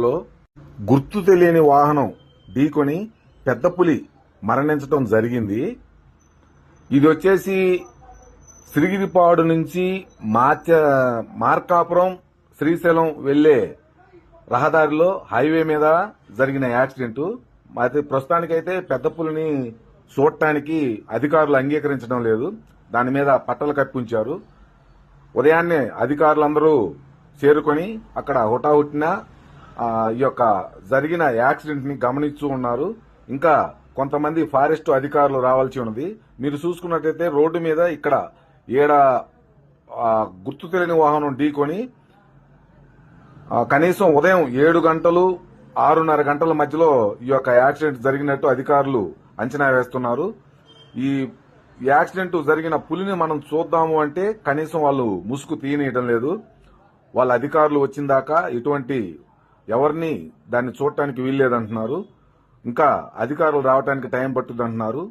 జిల్లాలో గుర్తు తెలియని వాహనం ఢీకొని పెద్ద పులి మరణించడం జరిగింది. ఇది వచ్చేసి సిరిగిరిపాడు నుంచి మార్కాపురం శ్రీశైలం వెళ్లే రహదారిలో హైవే మీద జరిగిన యాక్సిడెంట్. అయితే ప్రస్తుతానికైతే పెద్ద పులిని చూడటానికి అధికారులు అంగీకరించడం లేదు. దాని మీద పట్టలు కప్పి ఉంచారు. ఉదయాన్నే అధికారులందరూ చేరుకొని అక్కడ హుటాహుటిన ఈ యొక్క జరిగిన యాక్సిడెంట్ ని గమనిస్తూ ఉన్నారు. ఇంకా కొంతమంది ఫారెస్ట్ అధికారులు రావాల్సి ఉన్నది. మీరు చూసుకున్నట్టయితే రోడ్డు మీద ఇక్కడ గుర్తు తెలియని వాహనం ఢీకొని కనీసం ఉదయం 7 గంటలు 6:30 గంటల మధ్యలో ఈ యొక్క యాక్సిడెంట్ జరిగినట్టు అధికారులు అంచనా వేస్తున్నారు. ఈ యాక్సిడెంట్ జరిగిన పులిని మనం చూద్దాము అంటే కనీసం వాళ్ళు ముసుగు తీయనీయడం లేదు. వాళ్ళ అధికారులు వచ్చిన దాకా ఎటువంటి ఎవరిని దాన్ని చూడటానికి వీల్లేదంటున్నారు. ఇంకా అధికారులు రావడానికి టైం పట్టుదంటున్నారు.